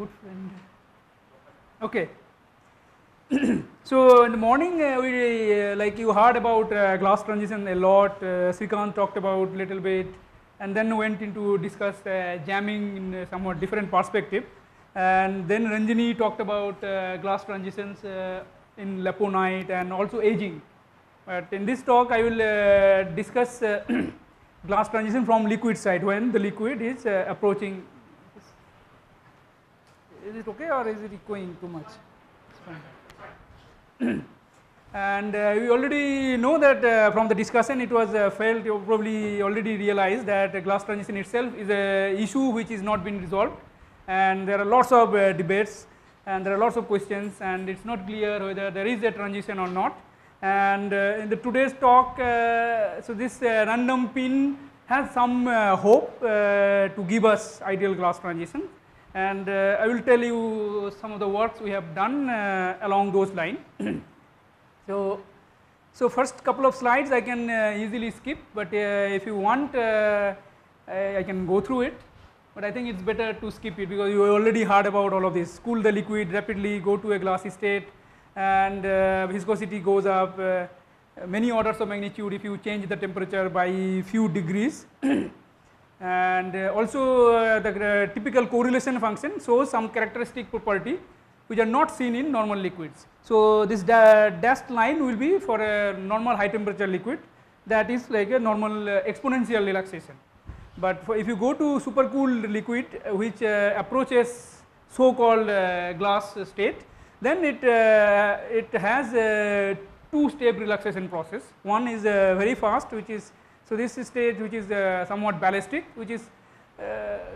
Good friend. Okay. So in the morning we like you heard about glass transition a lot. Srikanth talked about little bit, and then went into discuss jamming in a somewhat different perspective, and then Ranjini talked about glass transitions in Laponite and also aging. But in this talk I will discuss glass transition from liquid side, when the liquid is approaching. Is it okay or is it echoing too much? It's fine. And we already know that from the discussion it was felt, you probably already realized that glass transition itself is a issue which is not been resolved, and there are lots of debates and there are lots of questions, and it's not clear whether there is a transition or not. And in the today's talk, so this random pin has some hope to give us ideal glass transition, and I will tell you some of the works we have done along those lines. So first couple of slides I can easily skip, but if you want I can go through it, but I think it's better to skip it because you already heard about all of this. Cool the liquid rapidly, go to a glassy state, and viscosity goes up many orders of magnitude if you change the temperature by few degrees. And also the typical correlation function shows some characteristic property which are not seen in normal liquids. So this dashed line will be for a normal high temperature liquid, that is like a normal exponential relaxation. But if you go to supercooled liquid which approaches so called glass state, then it has a two-step relaxation process. One is very fast, which is, so this stage which is somewhat ballistic, which is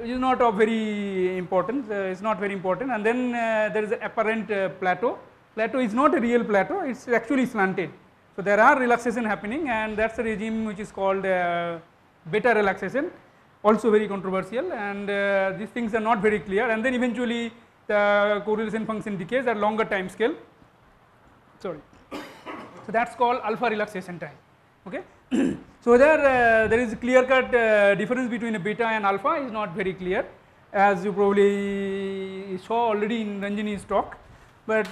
not of very importance, it's not very important, and then there is an apparent plateau. Plateau is not a real plateau, it's actually slanted. So there are relaxation happening, and that's a regime which is called beta relaxation, also very controversial, and these things are not very clear, and then eventually the correlation function decays at longer time scale. Sorry. So that's called alpha relaxation time. Okay. So there is a clear cut difference between a beta and alpha is not very clear, as you probably saw already in Ranjini's talk, but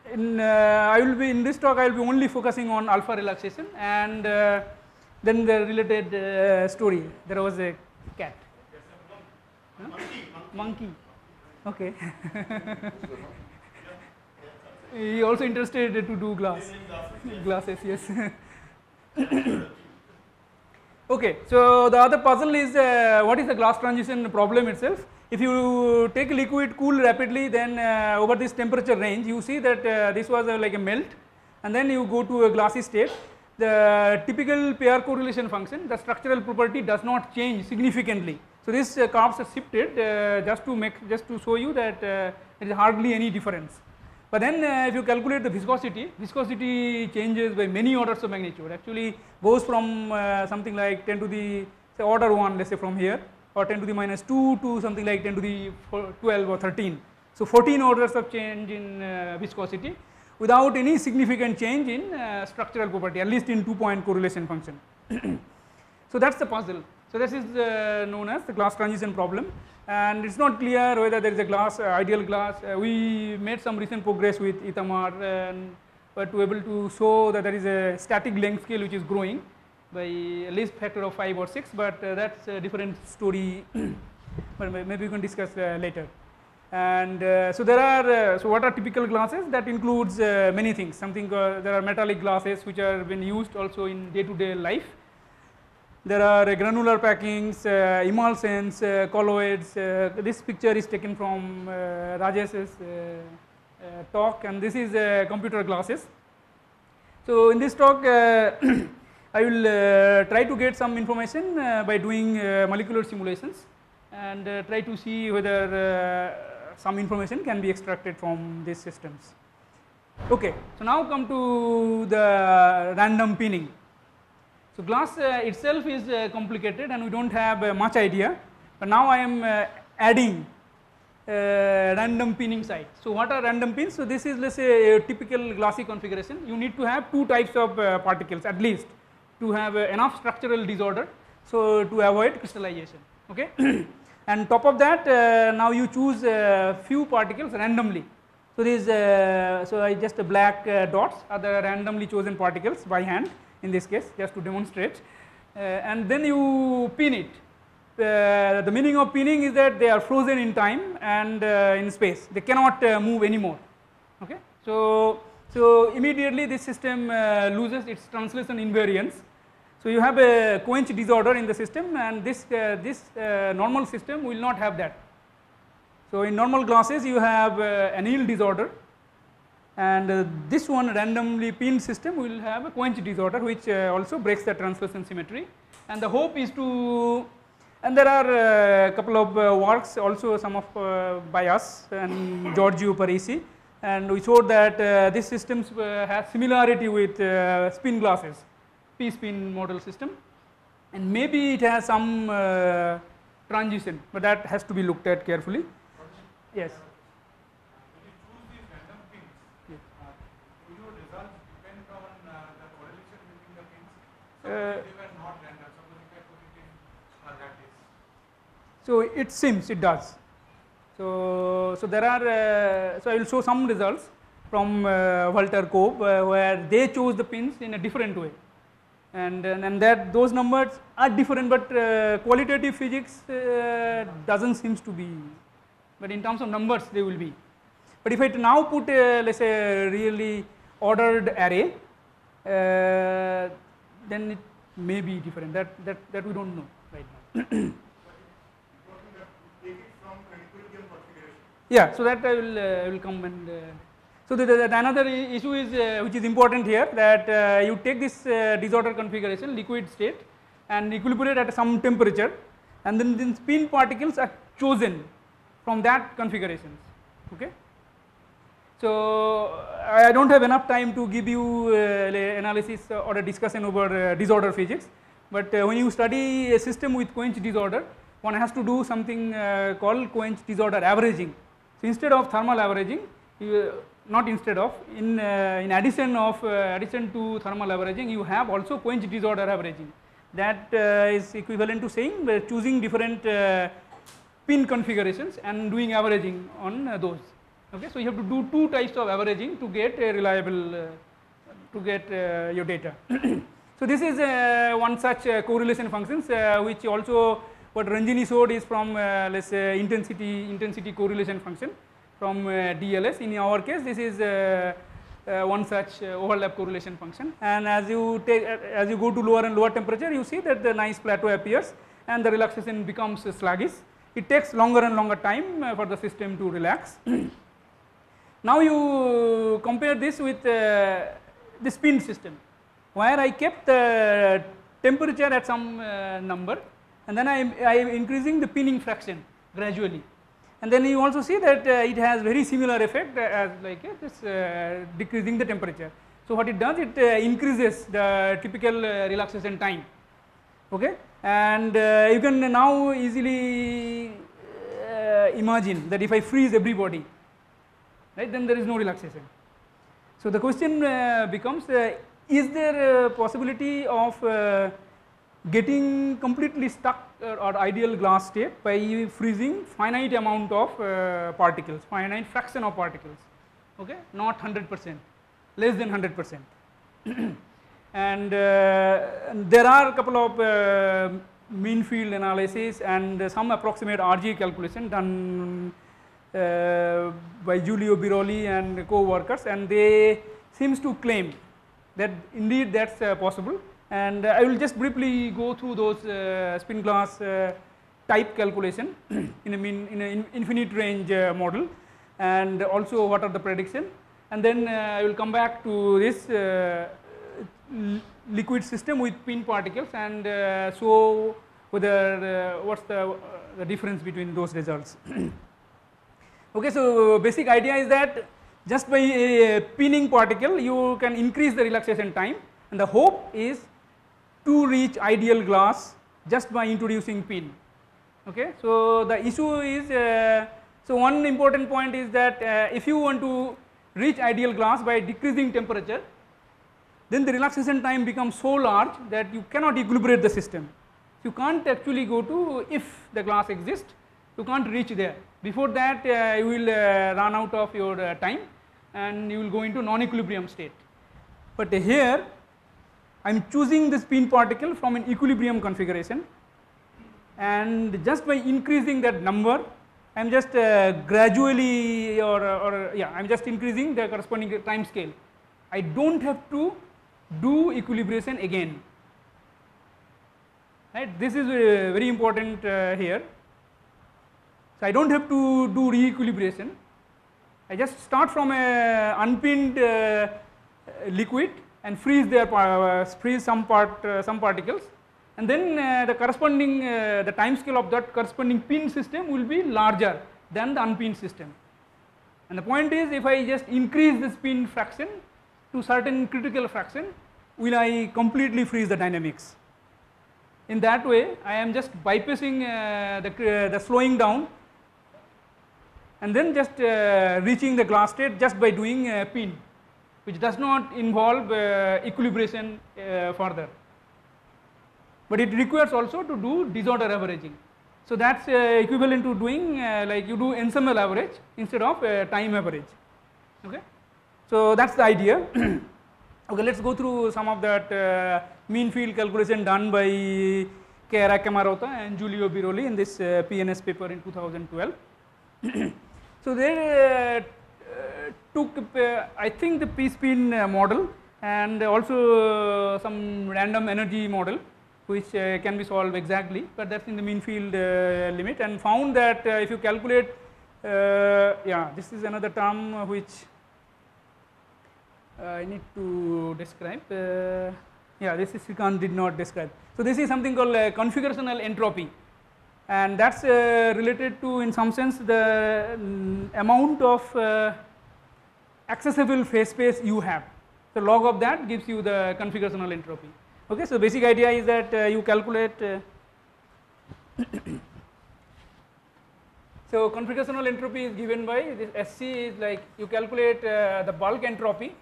I will be in this talk I will be only focusing on alpha relaxation, and then the related story. There was a cat. Huh? Monkey. Okay. He also interested to do glasses, yes. Okay, so the other puzzle is what is the glass transition problem itself. If you take a liquid cool rapidly, then over this temperature range you see that this was like a melt, and then you go to a glassy state. The typical pair correlation function, the structural property does not change significantly. So this curves are shifted just to show you that there is hardly any difference. But then if you calculate the viscosity changes by many orders of magnitude. Actually goes from something like 10 to the say order 1, let's say from here, or 10 to the minus 2 to something like 10 to the 12 or 13. So 14 orders of change in viscosity without any significant change in structural property, at least in 2-point correlation function. So that's the puzzle. So this is known as the glass transition problem, and it's not clear whether there is a glass ideal glass. We made some recent progress with Itamar, but to able to show that there is a static length scale which is growing by at least factor of 5 or 6, but that's a different story. But maybe we can discuss later. And so there are so what are typical glasses? That includes many things. There are metallic glasses which are been used also in day-to-day life. There are granular packings, emulsions, colloids. This picture is taken from Rajesh's talk, and this is computer glasses. So in this talk I will try to get some information by doing molecular simulations, and try to see whether some information can be extracted from these systems. Okay, so now come to the random pinning. So glass itself is complicated and we don't have much idea, but now I am adding random pinning site. So what are random pins? So this is, let's say, a typical glassy configuration. You need to have two types of particles at least to have enough structural disorder, so to avoid crystallization. Okay. and top of that now you choose few particles randomly. So these so I just black dots are the randomly chosen particles by hand in this case, just to demonstrate, and then you pin it. The meaning of pinning is that they are frozen in time and in space, they cannot move anymore. Okay. So immediately this system loses its translation invariance. So you have a quench disorder in the system, and this normal system will not have that. So in normal glasses you have an yield disorder, and this one randomly pinned system will have a quench disorder, which also breaks the translation symmetry. And the hope is to, and there are a couple of works also, some of by us and Giorgio Parisi, and we showed that this system has similarity with spin glasses, p-spin model system, and maybe it has some transition, but that has to be looked at carefully. Yes. When you choose these random pins, Yes. do your results depend on the correlation between the pins? Suppose they were not random, suppose if I put it in that case. So it seems it does. So there are, so I will show some results from Walter Kopp where they chose the pins in a different way, and that those numbers are different, but qualitative physics doesn't seems to be, but in terms of numbers they will be. But if I now put let us say a really ordered array, then it may be different, that we don't know right now. Yeah, so that I will come and so another issue is which is important here, that you take this disorder configuration liquid state and equilibrate at some temperature, and then spin particles are chosen from that configurations. Okay. So I don't have enough time to give you analysis or a discussion over disorder physics, but when you study a system with quench disorder, one has to do something called quench disorder averaging. So instead of thermal averaging, not instead of, in addition to thermal averaging, you have also quench disorder averaging. That is equivalent to saying choosing different pin configurations and doing averaging on those. Okay, so you have to do two types of averaging to get a reliable, to get your data. So this is one such correlation functions which also what Ranjini showed is from let us say intensity correlation function from DLS. In our case, this is one such overlap correlation function, and as you go to lower and lower temperature, you see that the nice plateau appears and the relaxation becomes sluggish. It takes longer and longer time for the system to relax. Now you compare this with the spin system, where I kept the temperature at some number, and then I am increasing the pinning fraction gradually, and then you also see that it has very similar effect as like this decreasing the temperature. So what it does, it increases the typical relaxation time. Okay, and you can now easily imagine that if I freeze everybody, right, then there is no relaxation. So the question becomes, is there a possibility of getting completely stuck or ideal glass state by freezing finite amount of particles, finite fraction of particles, okay, not 100%, less than 100%. And there are a couple of mean field analysis and some approximate RG calculation done by Giulio Biroli and co-workers, and they seems to claim that indeed that's possible. And I will just briefly go through those spin glass type calculation in an infinite range model, and also what are the prediction, and then I will come back to this liquid system with pin particles and show whether what's the difference between those results. Okay, so basic idea is that just by pinning particle you can increase the relaxation time, and the hope is to reach ideal glass just by introducing pin. Okay, so the issue is so one important point is that if you want to reach ideal glass by decreasing temperature, then the relaxation time becomes so large that you cannot equilibrate the system. You can't actually go to, if the glass exists, you can't reach there. Before that you will run out of your time and you will go into non-equilibrium state. But here I am choosing the spin particle from an equilibrium configuration, and just by increasing that number I am just gradually I am just increasing the corresponding time scale. I do not have to do equilibration again, right. This is very important here. So I do not have to do re-equilibration. I just start from a unpinned liquid and freeze freeze some particles, and then the corresponding the time scale of that corresponding pin system will be larger than the unpinned system. And the point is, if I just increase the spin fraction to certain critical fraction, will I completely freeze the dynamics. In that way I am just bypassing the slowing down and then just reaching the glass state just by doing a pin, which does not involve equilibration further, but it requires also to do disorder averaging. So that is equivalent to doing like you do ensemble average instead of time average. Okay. So that is the idea. Okay, let us go through some of that mean field calculation done by Chiara Camarota and Giulio Biroli in this PNS paper in 2012. So they took I think the p-spin model and also some random energy model which can be solved exactly, but that is in the mean field limit, and found that if you calculate this is another term which I need to describe. This is Srikanth did not describe. So this is something called configurational entropy, and that is related to, in some sense, the amount of accessible phase space you have. So log of that gives you the configurational entropy. Okay, so basic idea is that you calculate. So configurational entropy is given by this SC is like you calculate the bulk entropy,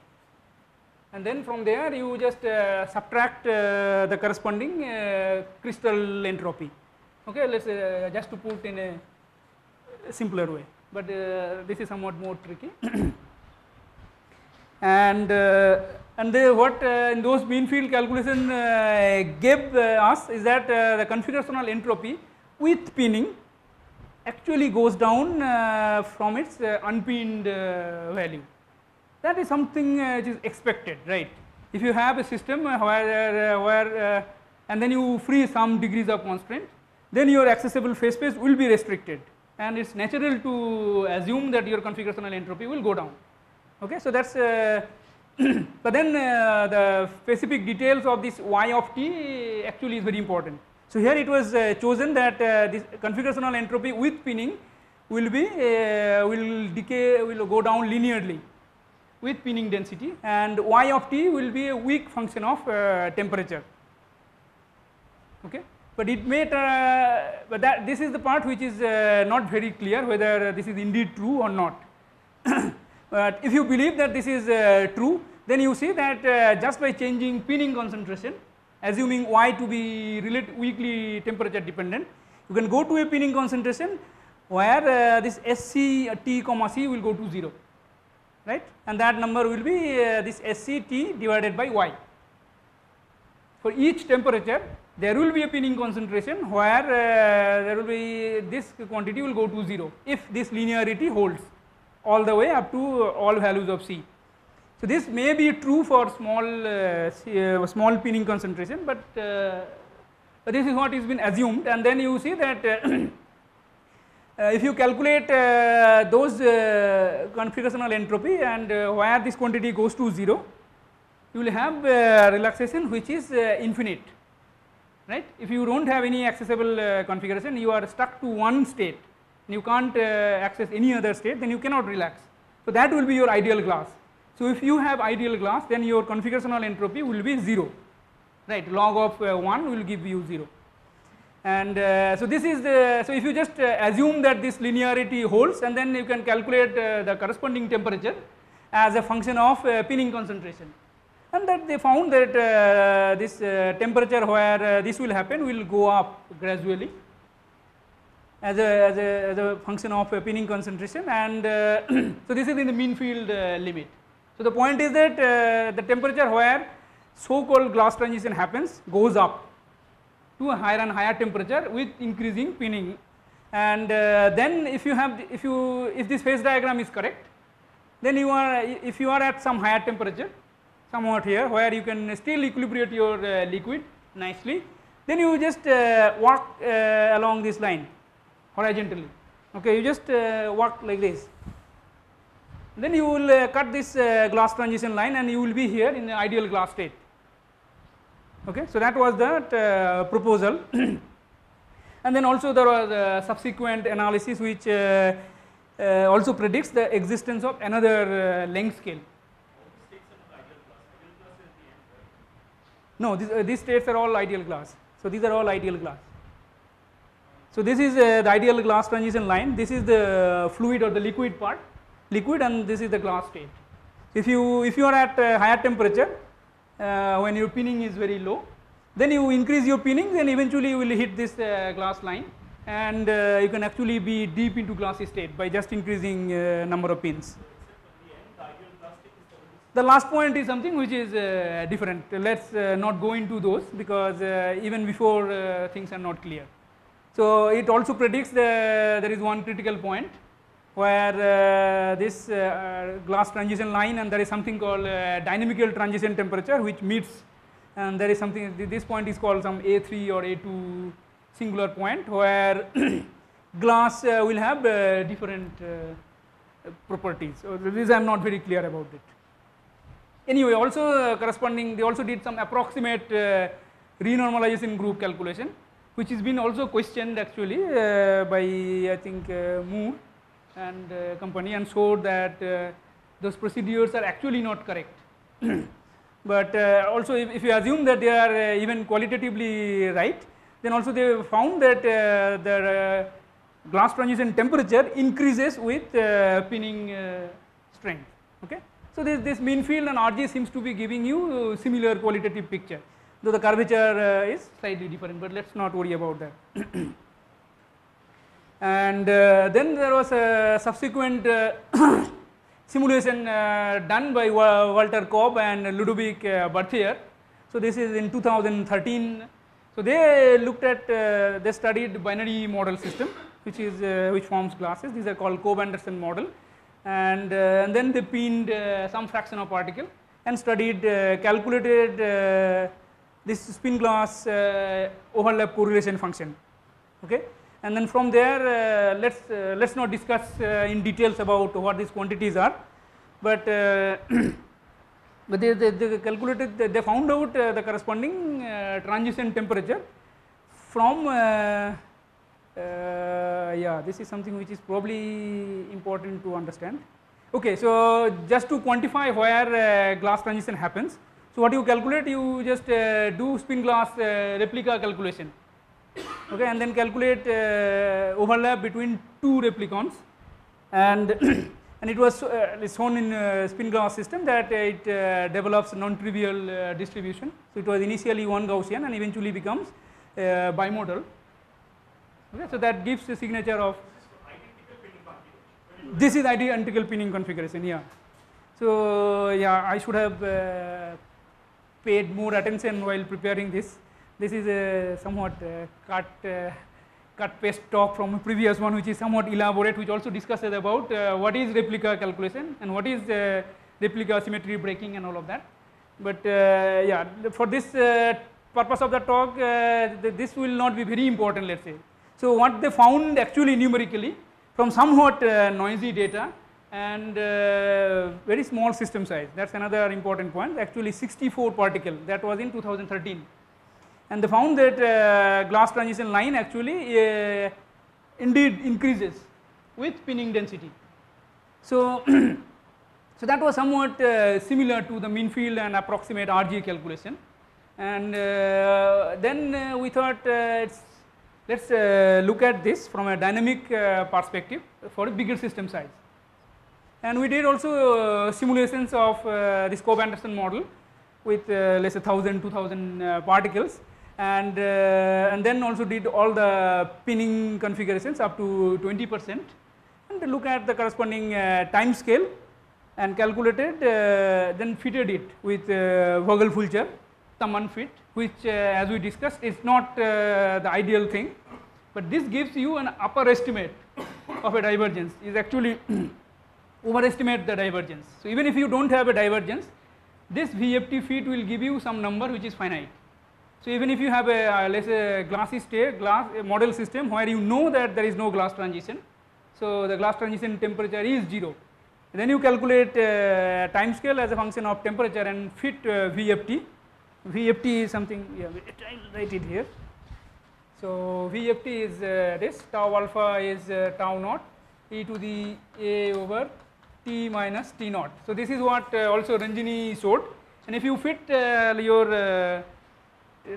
and then from there you just subtract the corresponding crystal entropy. Okay, let us just to put in a simpler way, but this is somewhat more tricky. And what in those mean field calculation gave us is that the configurational entropy with pinning actually goes down from its unpinned value. That is something which is expected, right? If you have a system where and then you free some degrees of constraint, then your accessible phase space will be restricted, and it is natural to assume that your configurational entropy will go down. Okay, so that is but then the specific details of this y of t actually is very important. So here it was chosen that this configurational entropy with pinning will be will go down linearly with pinning density, and y of t will be a weak function of temperature. Okay, but it may but that this is the part which is not very clear whether this is indeed true or not. But if you believe that this is true, then you see that just by changing pinning concentration, assuming y to be weakly temperature dependent, you can go to a pinning concentration where this SC T comma C will go to 0, right, and that number will be this SC T divided by y. For each temperature there will be a pinning concentration where there will be this quantity will go to 0 if this linearity holds all the way up to all values of C. So this may be true for small pinning concentration, but this is what is been assumed, and then you see that if you calculate those configurational entropy and where this quantity goes to 0, you will have relaxation which is infinite, right. If you do not have any accessible configuration, you are stuck to one state, you can't access any other state, then you cannot relax. So that will be your ideal glass. So if you have ideal glass, then your configurational entropy will be 0, right, log of 1 will give you 0. And so this is the, so if you just assume that this linearity holds, and then you can calculate the corresponding temperature as a function of pinning concentration, and that they found that this temperature where this will happen will go up gradually. as a function of pinning concentration, and so this is in the mean field limit. So the point is that the temperature where so called glass transition happens goes up to a higher and higher temperature with increasing pinning, and then if this phase diagram is correct, then if you are at some higher temperature somewhat here where you can still equilibrate your liquid nicely, then you just walk along this line horizontally. Okay, you just walk like this, then you will cut this glass transition line and you will be here in the ideal glass state. Okay, so that was the proposal. And then also there was subsequent analysis which also predicts the existence of another length scale. No, these states are all ideal glass. So these are all ideal glass. So this is the ideal glass transition line. This is the fluid or the liquid part, and this is the glass state. If you are at a higher temperature, when your pinning is very low, then you increase your pinning, then eventually you will hit this glass line, and you can actually be deep into glassy state by just increasing number of pins. The last point is something which is different. Let's not go into those, because even before things are not clear. So it also predicts there is one critical point where this glass transition line, and there is something called dynamical transition temperature which meets, and there is something, this point is called some A3 or A2 singular point, where glass will have different properties. So this I am not very clear about it. Anyway, also corresponding, they also did some approximate renormalization group calculation, which has been also questioned actually by I think Moore and company, and showed that those procedures are actually not correct. But also if you assume that they are even qualitatively right, then also they found that the glass transition temperature increases with pinning strength. Okay, so this mean field and RG seems to be giving you similar qualitative picture, though the curvature is slightly different, but let's not worry about that. And then there was a subsequent simulation done by Walter Kopp and Ludovic Berthier. So this is in 2013. So they looked at, they studied binary model system, which forms glasses. These are called Kopp-Anderson model, and then they pinned some fraction of particle and studied, calculated this spin glass overlap correlation function. Okay, and then from there let's not discuss in details about what these quantities are, but but they calculated, they found out the corresponding transition temperature from yeah, this is something which is probably important to understand. Okay, so just to quantify where glass transition happens, so what you calculate, you just do spin glass replica calculation, okay, and then calculate overlap between two replicons, and and it was shown in spin glass system that it develops non-trivial distribution. So it was initially one Gaussian and eventually becomes bimodal. Okay, so that gives the signature of this is identical pinning configuration. Yeah. So yeah, I should have paid more attention while preparing this. This is a somewhat cut paste talk from a previous one, which is somewhat elaborate, which also discusses about what is replica calculation and what is replica symmetry breaking and all of that. But yeah, for this purpose of the talk, this will not be very important, let's say. So what they found actually numerically from somewhat noisy data and very small system size, that's another important point, actually 64 particle, that was in 2013. And they found that glass transition line actually indeed increases with pinning density. So, so that was somewhat similar to the mean field and approximate RG calculation. And then we thought let's look at this from a dynamic perspective for a bigger system size. And we did also simulations of this Kopp-Anderson model with let's say 1000, 2000 particles. and then also did all the pinning configurations up to 20%, and look at the corresponding time scale and calculated, then fitted it with Vogel-Fulcher thumb unfit, which as we discussed is not the ideal thing, but this gives you an upper estimate of a divergence, is actually overestimate the divergence. So even if you don't have a divergence, this VFT fit will give you some number which is finite. So even if you have a let's say glassy state, a model system where you know that there is no glass transition, so the glass transition temperature is 0, then you calculate time scale as a function of temperature and fit VFT. VFT is something, yeah, I'll write it here. So VFT is this, tau alpha is tau naught e to the a over t minus t naught. So this is what also Ranjini showed, and if you fit your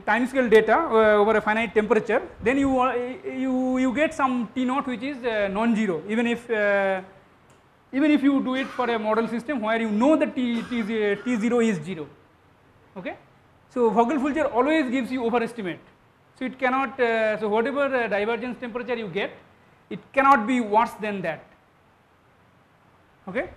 time scale data over a finite temperature, then you get some t naught which is non-zero, even if you do it for a model system where you know that t0 is 0. Okay, so Vogel-Fulcher always gives you overestimate. So it cannot, so whatever divergence temperature you get, it cannot be worse than that. Okay,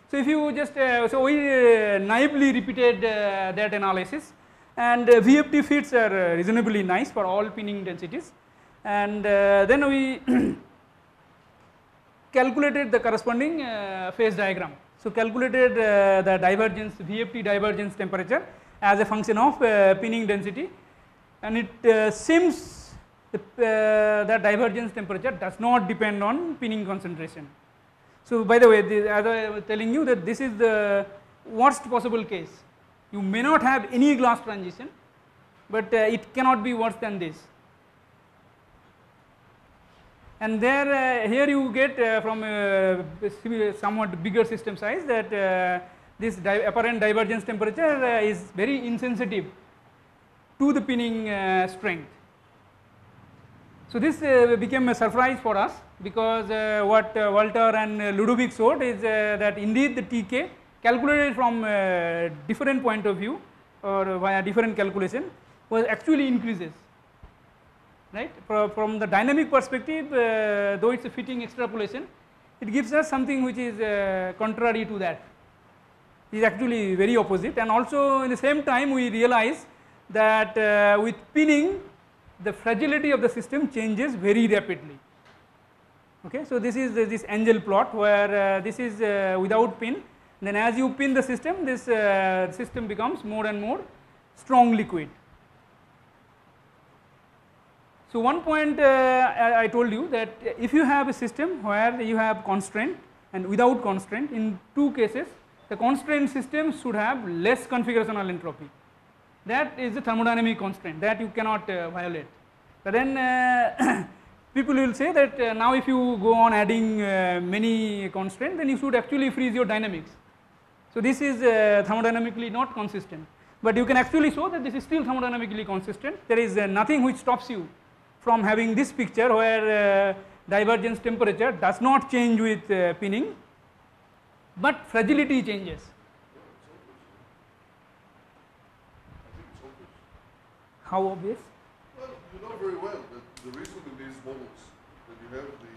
so if you just, so we naively repeated that analysis, and VFT fits are reasonably nice for all pinning densities, and then we calculated the corresponding phase diagram. So calculated the divergence, VFT divergence temperature as a function of pinning density, and it seems that divergence temperature does not depend on pinning concentration. So by the way, as I was telling you, that this is the worst possible case. You may not have any glass transition, but it cannot be worse than this. And there, here you get from a somewhat bigger system size that this apparent divergence temperature is very insensitive to the pinning strength. So this became a surprise for us, because what Walter and Ludovic showed is that indeed the TK calculated from a different point of view or via different calculation was actually increases, right. From the dynamic perspective, though it is a fitting extrapolation, it gives us something which is contrary to that. It is actually very opposite, and also in the same time we realize that with pinning the fragility of the system changes very rapidly. Okay, so this is this angel plot where this is without pin, then as you pin the system, this system becomes more and more strong liquid. So one point I told you that if you have a system where you have constraint and without constraint, in two cases the constraint system should have less configurational entropy. That is the thermodynamic constraint that you cannot violate. But then people will say that now if you go on adding many constraints, then you should actually freeze your dynamics. So this is thermodynamically not consistent, but you can actually show that this is still thermodynamically consistent. There is nothing which stops you from having this picture where divergence temperature does not change with pinning, but fragility changes. How obvious? Well, you know very well that the reason in these models that you have the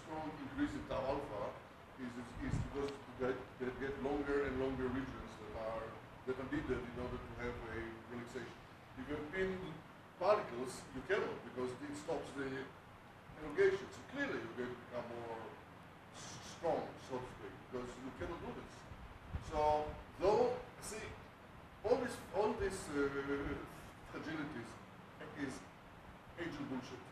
strong increase in tau alpha is because they get longer and longer regions that are needed in order to have a relaxation. If you pin particles, you cannot, because it stops the elongation. So clearly you're going to become more strong, so to speak, because you cannot do this. So though, see, all these fragilities is ancient bullshit.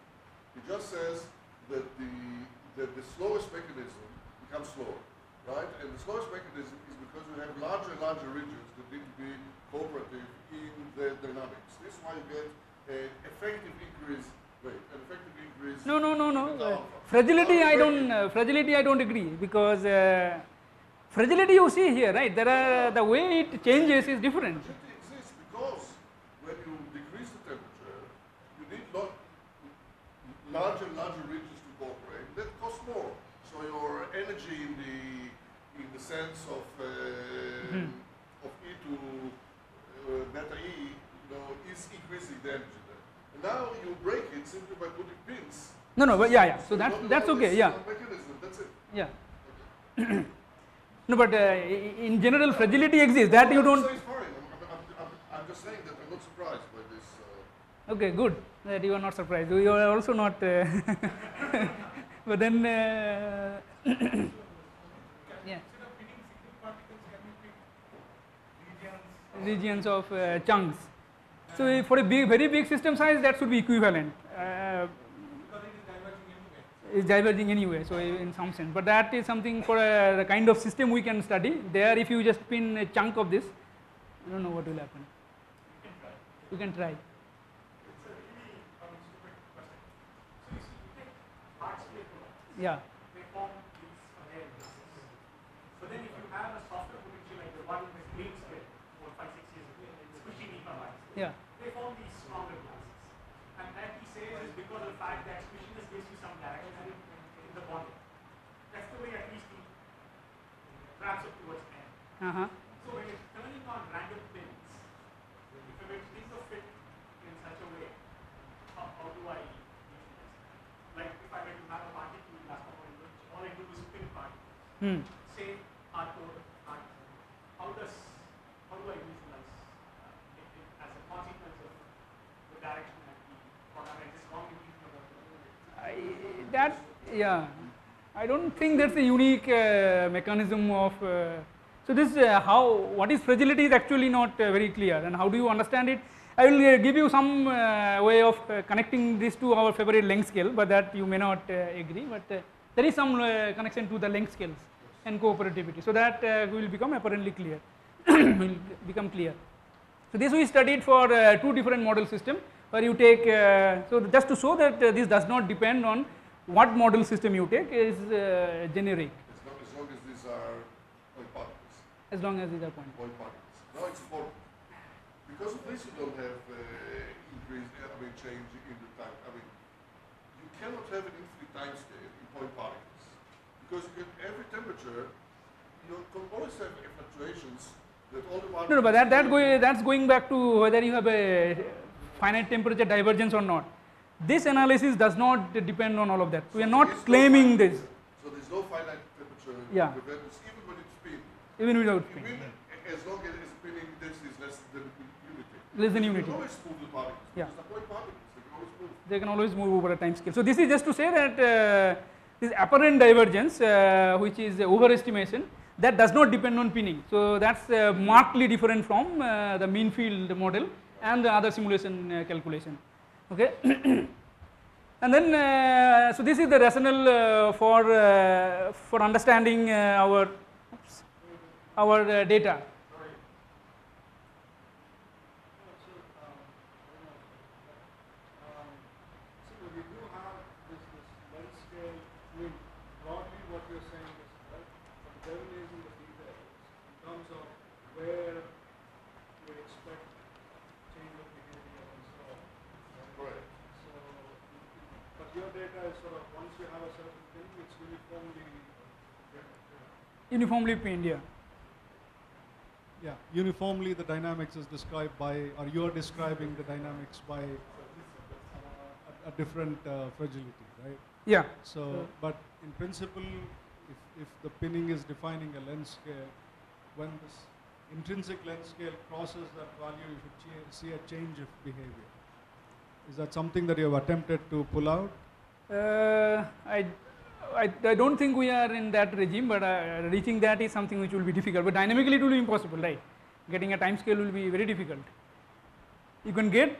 It just says that the slowest mechanism becomes slower, right? And the slowest mechanism is because you have larger and larger regions that need to be cooperative in the dynamics. This is why you get an effective increase rate, an effective increase. No. Fragility, I don't agree, because fragility you see here, right? There are the way it changes is different. It exists because when you decrease the temperature, you need larger and larger regions to cooperate. That costs more. So your energy in the sense of E to beta E, is increasing the energy there. And now you break it simply by putting pins. No, no, but yeah. So that's okay. Yeah, Mechanism, that's it. yeah. No, but in general, fragility exists. That you don't. So it's fine. I'm just saying that I'm not surprised by this. Okay, good that you are not surprised. You are also not. But then, yeah. Instead of pinning single particles, can you pick Regions of chunks. So for a very big system size, that should be equivalent. because it is diverging anyway. Is diverging anyway, so in some sense. But that is something for the kind of system we can study. There, if you just pin a chunk of this, I don't know what will happen. You can try. It's a really stupid question. So you see, you take large scale products, Yeah. they form these layer masses. So then if you have a softer potential like the one in the green scale, 4, 5, 6 years ago, squishy nephalites, Yeah. they form these stronger glasses. And that he says is because of the fact that squishiness gives you some directionality in the bonding. That's the way at least he wraps up towards end. So when you're turning on random pins, if I were to think of it in such a way, how do I visualize it? Like if I were to have a particle glass component which all I do is pin particle, say hardcore, how do I visualize it as a consequence of the direction that the product I just wrongly thinking about it? Yeah. I don't think that's a unique mechanism of. So this what is fragility is actually not very clear, and how do you understand it? I will give you some way of connecting this to our favorite length scale, but that you may not agree. But there is some connection to the length scales and cooperativity, so that will become apparently clear. Will become clear. So this we studied for two different model system, where you take. So just to show that this does not depend on what model system you take is generic. As long as these are point particles. As long as these are point. Point particles. Now it's important. Because of this, you don't have change in the time. You cannot have an infinite time scale in point particles. Because you can, every temperature, you can always have fluctuations that all the particles. No, but that's going back to whether you have a finite temperature divergence or not. This analysis does not depend on all of that. We are not claiming this. So there's no finite temperature divergence even when it's spin. Even without spin. As long as spinning density is less than unity. Less than unity. You can always move the particles. Yeah. Because they're point particles. They can always move over a time scale. So this is just to say that this apparent divergence, which is overestimation, that does not depend on pinning. So that's markedly different from the mean field model and the other simulation calculation. Okay. And then, so this is the rationale for understanding our data. Uniformly pinned, yeah. Yeah, uniformly the dynamics is described by, or you are describing the dynamics by a different fragility, right? Yeah. So, but in principle, if the pinning is defining a length scale, when this intrinsic length scale crosses that value, you should see a change of behavior. Is that something that you have attempted to pull out? I don't think we are in that regime, but reaching that is something which will be difficult. But dynamically it will be impossible, right? Getting a time scale will be very difficult. You can get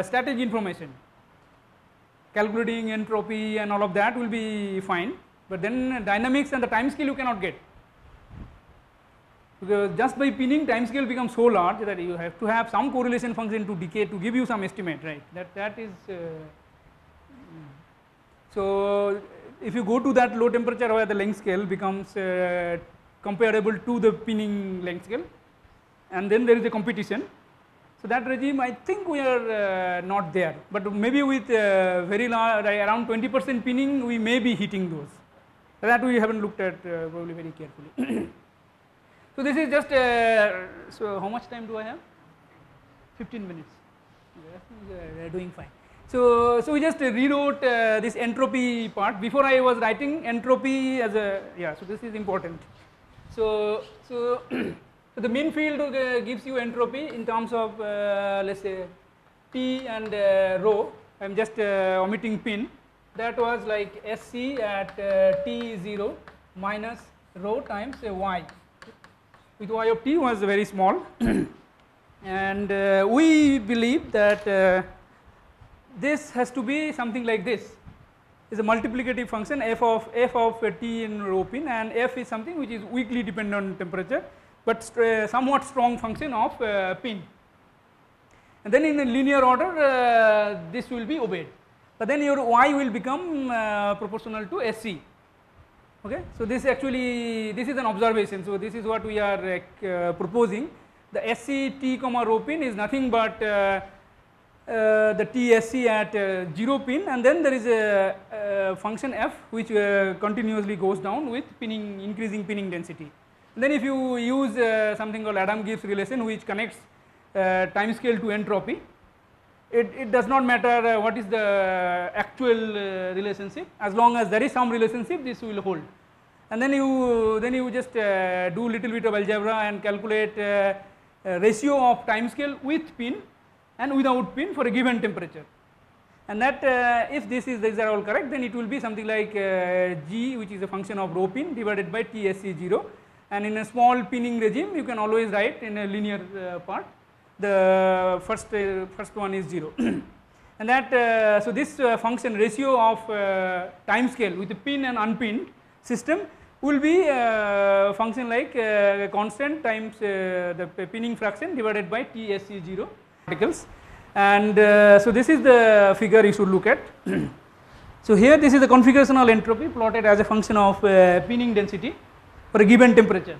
static information. Calculating entropy and all of that will be fine, but then dynamics and the time scale you cannot get. Because just by pinning, time scale becomes so large that you have to have some correlation function to decay to give you some estimate, right? That is so. If you go to that low temperature where the length scale becomes comparable to the pinning length scale, and then there is a competition. So that regime, I think we are not there, but maybe with very large, around 20% pinning, we may be hitting those. That we haven't looked at probably very carefully. So this is just, so how much time do I have? 15 minutes. They are doing fine. So we just rewrote this entropy part. Before I was writing entropy as a, yeah, so this is important. So the mean field gives you entropy in terms of let's say T and rho. I am just omitting pin. That was like SC at T0 minus rho times Y, with Y of T was very small. And we believe that this has to be something like this, is a multiplicative function f of T in rho pin, and f is something which is weakly dependent on temperature, but somewhat strong function of pin. And then in a linear order this will be obeyed, but then your Y will become proportional to SC. Okay, so this actually, this is an observation, so this is what we are proposing. The SC T comma rho pin is nothing but the TSC at 0 pin, and then there is a function f which continuously goes down with pinning, increasing pinning density. And then if you use something called Adam-Gibbs relation, which connects time scale to entropy, it does not matter what is the actual relationship, as long as there is some relationship, this will hold. And then you just do little bit of algebra and calculate ratio of time scale with pin and without pin for a given temperature. And that if these are all correct, then it will be something like G, which is a function of rho pin divided by TSC0, and in a small pinning regime you can always write in a linear part, the first one is 0. And that so this function ratio of time scale with the pin and unpinned system will be a function like constant times the pinning fraction divided by TSC0 particles. And so this is the figure you should look at. So here this is the configurational entropy plotted as a function of pinning density for a given temperature.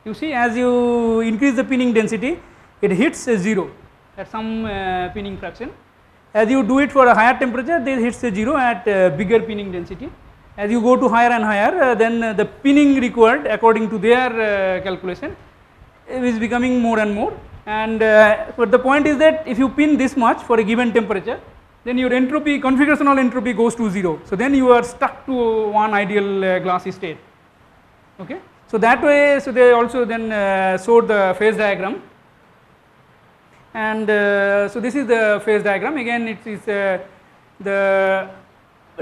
You see, as you increase the pinning density, it hits 0 at some pinning fraction. As you do it for a higher temperature, this hits 0 at bigger pinning density. As you go to higher and higher, then the pinning required according to their calculation is becoming more and more. And but the point is that if you pin this much for a given temperature, then your entropy, configurational entropy goes to 0. So then you are stuck to one ideal glassy state. Okay. So that way, so they also then showed the phase diagram. And so this is the phase diagram. Again, it is the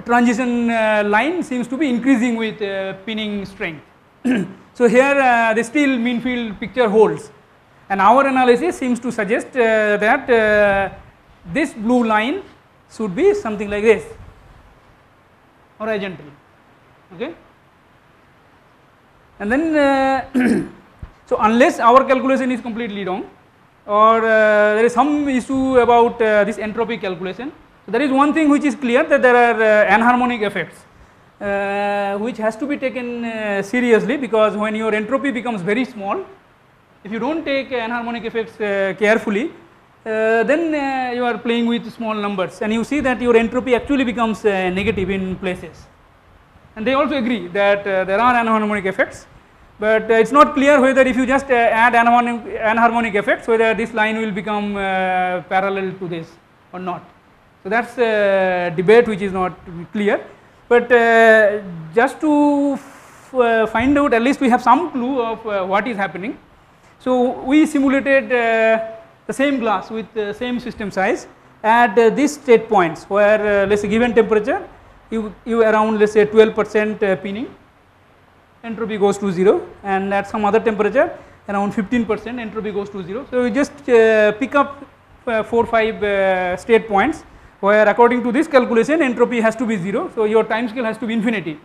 transition line seems to be increasing with pinning strength. So here the still mean field picture holds, and our analysis seems to suggest that this blue line should be something like this, horizontally. Okay. And then so unless our calculation is completely wrong, or there is some issue about this entropy calculation. So there is one thing which is clear, that there are anharmonic effects which has to be taken seriously, because when your entropy becomes very small, if you do not take anharmonic effects carefully, then you are playing with small numbers, and you see that your entropy actually becomes negative in places. And they also agree that there are anharmonic effects, but it is not clear whether if you just add anharmonic effects, whether this line will become parallel to this or not. So that is a debate which is not clear, but just to find out, at least we have some clue of what is happening. So we simulated the same glass with the same system size at these state points, where let us say given temperature, you around let us say 12% pinning, entropy goes to 0, and at some other temperature around 15% entropy goes to 0. So you just pick up 4-5 state points where according to this calculation entropy has to be 0, so your time scale has to be infinity,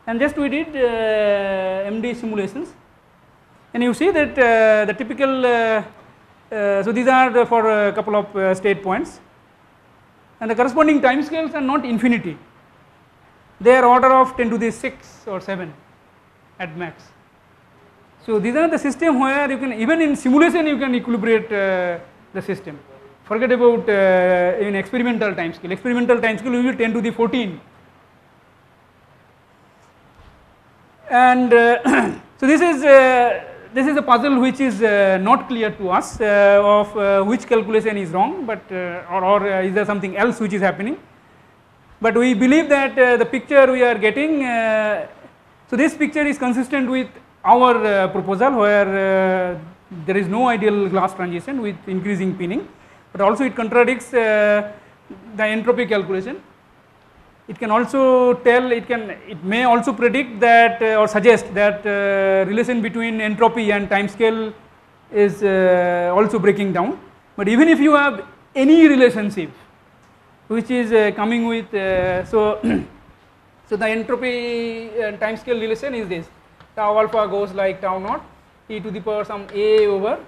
and just we did MD simulations, and you see that the typical so these are for a couple of state points, and the corresponding time scales are not infinity, they are order of 10 to the 6 or 7 at max. So these are the system where you can, even in simulation you can equilibrate the system. Forget about in experimental time scale. Experimental time scale will be 10 to the 14. And so this is this is a puzzle which is not clear to us of which calculation is wrong, but or is there something else which is happening. But we believe that the picture we are getting, so this picture is consistent with our proposal where there is no ideal glass transition with increasing pinning, but also it contradicts the entropy calculation. It can also tell, it may also predict that or suggest that relation between entropy and time scale is also breaking down. But even if you have any relationship which is coming with, so so the entropy and time scale relation is this: tau alpha goes like tau naught e to the power some a over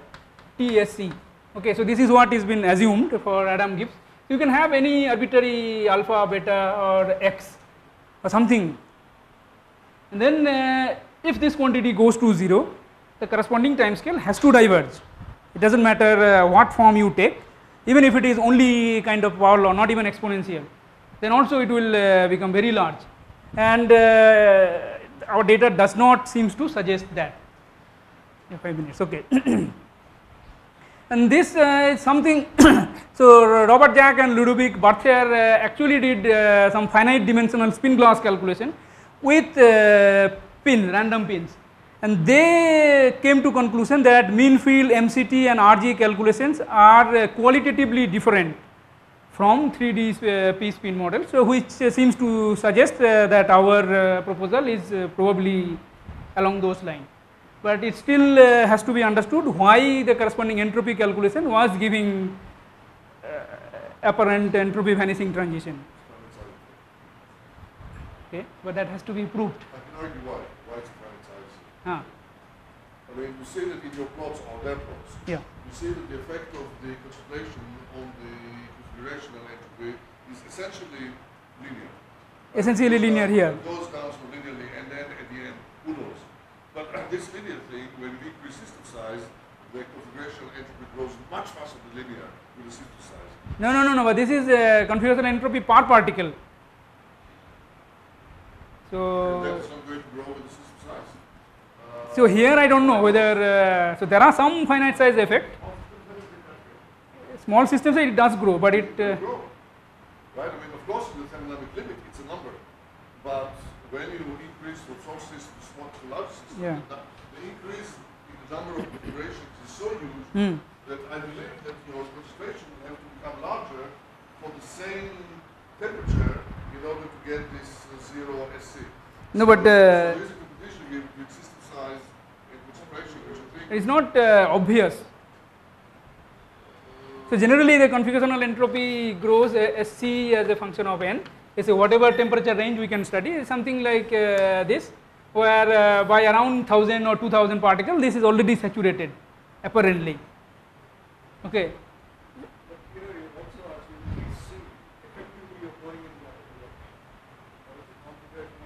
TSC. Okay, so this is what is been assumed for Adam Gibbs. You can have any arbitrary alpha, beta or x or something, and then if this quantity goes to 0, the corresponding time scale has to diverge. It does not matter what form you take, even if it is only kind of power law, not even exponential, then also it will become very large, and our data does not seems to suggest that. 5 minutes, okay. And this is something, so Robert Jack and Ludovic Barther actually did some finite dimensional spin glass calculation with random pins, and they came to conclusion that mean field, MCT and RG calculations are qualitatively different from 3D p spin model, so which seems to suggest that our proposal is probably along those lines. But it still has to be understood why the corresponding entropy calculation was giving apparent entropy vanishing transition. Okay, but that has to be proved. I can argue why it's privatized. Ah. I mean, you say that in your plots or their plots, Yeah. you say that the effect of the concentration on the configuration and entropy is essentially linear. Essentially linear here. It goes down so linearly, and then at the end, who knows? But this linear thing, when we increase system size, the configuration entropy grows much faster than linear with the system size. No, but this is configuration entropy per particle. So, And that's not going to grow with the system size. so here I don't know whether, so there are some finite size effect. Small systems it does grow, but it It will grow, right? I mean, of course, in the thermodynamic limit, it's a number. But when you increase from small systems to small to large systems, Yeah. the increase in the number of configurations is so huge that I believe that your concentration will have to become larger for the same temperature in order to get this 0 SC. No, but so there is a competition here between system size and concentration, which I think it's not obvious. So generally the configurational entropy grows SC as a function of n. So whatever temperature range we can study is something like this, where by around 1000 or 2000 particles this is already saturated apparently. Okay. But here you also assuming C, effectively you're going in that configuration.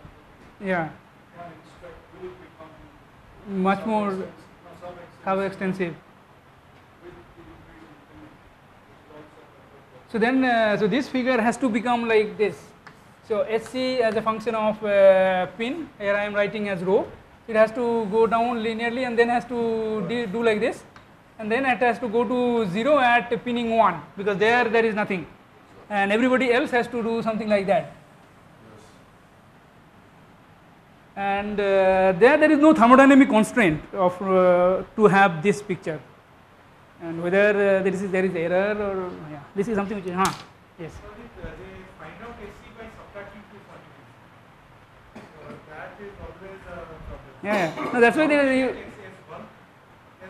Yeah. One inspect will become Much more some how extensive. So then, so this figure has to become like this. So SC as a function of pin, here I am writing as rho, it has to go down linearly and then has to do like this, and then it has to go to 0 at pinning 1, because there is nothing, and everybody else has to do something like that. And there is no thermodynamic constraint of to have this picture, and whether there is error or this is something which is yes. So they find out SC by subtracting two quantities. So that is always a problem. Yeah. No, that's why there is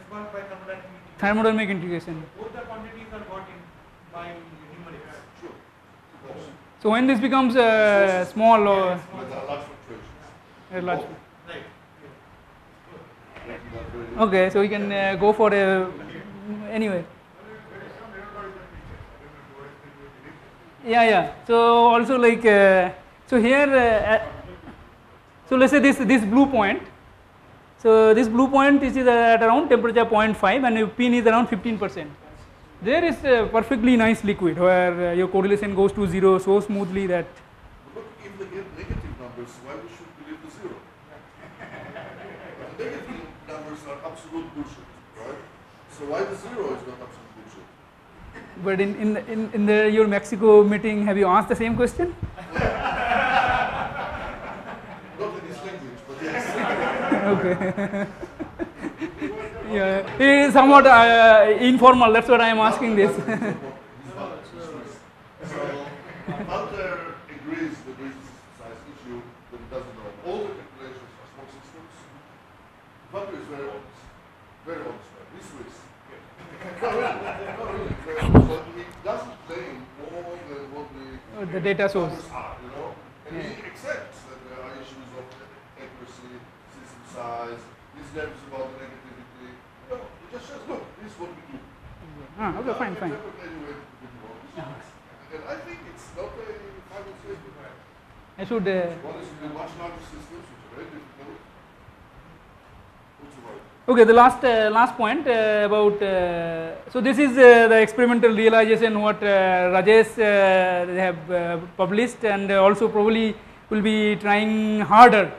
S1 by thermodynamic thermodynamic integration. Both the quantities are got in by numerics. sure. So when this becomes small or With a large fluctuations. large. Right. Okay, so we can go for a anyway. Yeah. So also like so here, so let's say this blue point. So this blue point is at around temperature 0.5 and your pin is around 15%. There is a perfectly nice liquid where your correlation goes to 0 so smoothly that. Look, if they get negative numbers, why we should believe the 0? The negative numbers numbers are absolute bullshit, right? So why the 0 is not absolute bullshit? But in your Mexico meeting, have you asked the same question? Not in this language, but yes. Okay. Yeah, it is somewhat informal. That's what I am asking this. So Walter agrees that there is a size issue, but he doesn't know. All the calculations are small systems. Walter is very honest. Very honest man. He's Swiss. Not really. Very honest. But he doesn't claim more than what The data shows. numbers are, you know? And he accepts that there are issues of accuracy, system size, he's nervous about the negativity. No, he just says, look, this is what we do. Okay, fine. Interpret anyway what you want. And I think it's not a final statement. I should. One is the much larger systems, which are very difficult. What's the word? Okay, the last point about. So this is the experimental realization what Rajesh they have published, and also probably will be trying harder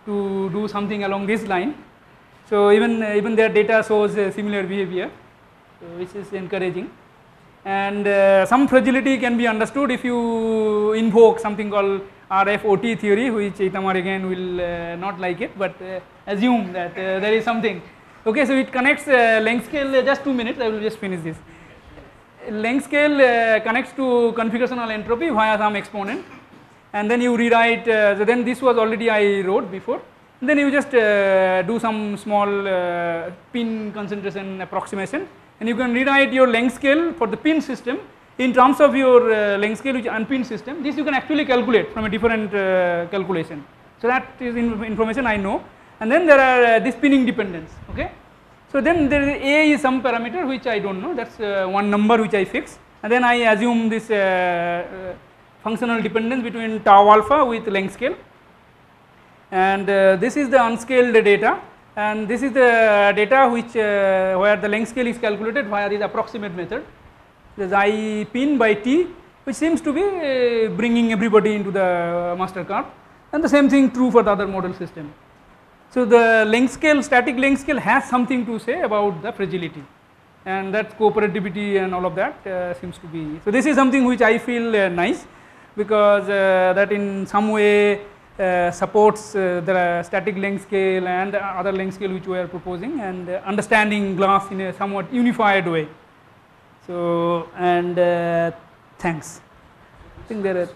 to do something along this line. So even their data shows similar behavior, so which is encouraging. And some fragility can be understood if you invoke something called RFOT theory, which Itamar again will not like it, but assume that there is something. Okay, so it connects length scale, just 2 minutes, I will just finish this. Length scale connects to configurational entropy via some exponent, and then you rewrite, so then this was already I wrote before, and then you just do some small pin concentration approximation, and you can rewrite your length scale for the pin system in terms of your length scale which is unpinned system. This you can actually calculate from a different calculation. So that is information I know. And then there are this pinning dependence. Okay. So then there is A is some parameter which I don't know. That's one number which I fix, and then I assume this functional dependence between tau alpha with length scale. And this is the unscaled data, and this is the data which where the length scale is calculated via this approximate method. This I pin by t, which seems to be bringing everybody into the master curve, and the same thing true for the other model system. So the length scale, static length scale has something to say about the fragility, and that cooperativity and all of that seems to be. So this is something which I feel nice, because that in some way supports the static length scale and the other length scale which we are proposing, and understanding glass in a somewhat unified way. So, and thanks. I think there are.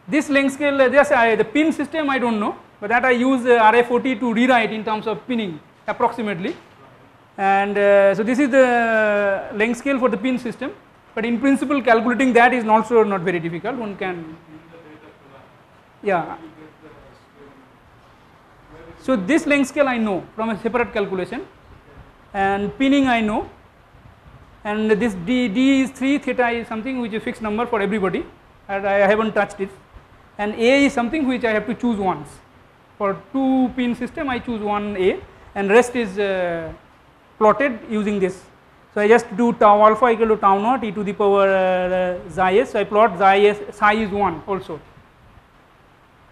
This length scale, just the pin system I don't know, but that I use RFOT to rewrite in terms of pinning approximately. And so this is the length scale for the pin system, but in principle calculating that is also not very difficult. One can, yeah. So this length scale I know from a separate calculation, and pinning I know, and this d is 3, theta is something which is a fixed number for everybody, and I haven't touched it. And A is something which I have to choose once. For 2 pin system I choose one A, and rest is plotted using this. So I just do tau alpha equal to tau naught e to the power xi s. So I plot xi s, psi is 1 also.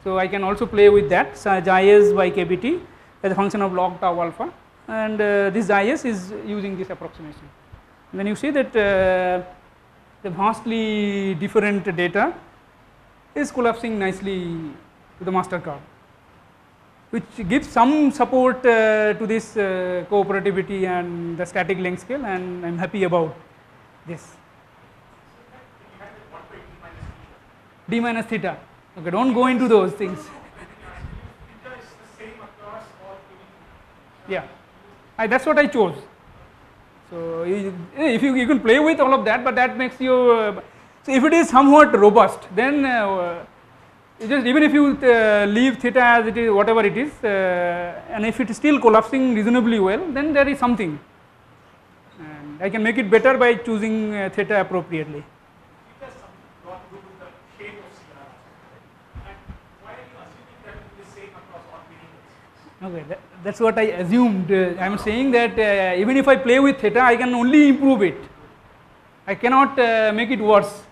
So I can also play with that, xi s by kbt as a function of log tau alpha, and this xi s is using this approximation. And then you see that the vastly different data is collapsing nicely to the master curve, which gives some support to this cooperativity and the static length scale, and I am happy about this. D minus theta. Okay, don't go into those things. Theta is the same across all pinning. Yeah, that's what I chose. So if you can play with all of that, but that makes you. So if it is somewhat robust, then just even if you leave theta as it is, whatever it is, and if it is still collapsing reasonably well, then there is something, and I can make it better by choosing theta appropriately. Theta has something got to do with the shape of CR. And why are you assuming that it will be the same across all pinning? Okay, that's what I assumed. I am saying that even if I play with theta, I can only improve it. I cannot make it worse.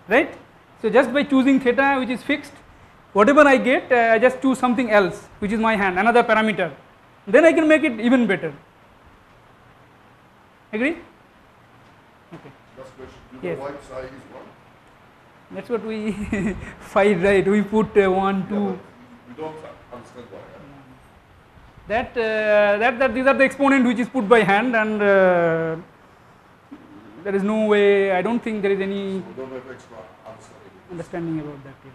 Right? So just by choosing theta which is fixed, whatever I get, I just choose something else, which is my hand, another parameter. Then I can make it even better. Agree? Okay. Last question. Do you Yes. know why psi is 1? That's what we find, right? We put 1, 2. Yeah, we don't understand why. That these are the exponent which is put by hand, and there is no way, I don't think there is any So we don't have extra understanding. understanding about that. Yeah.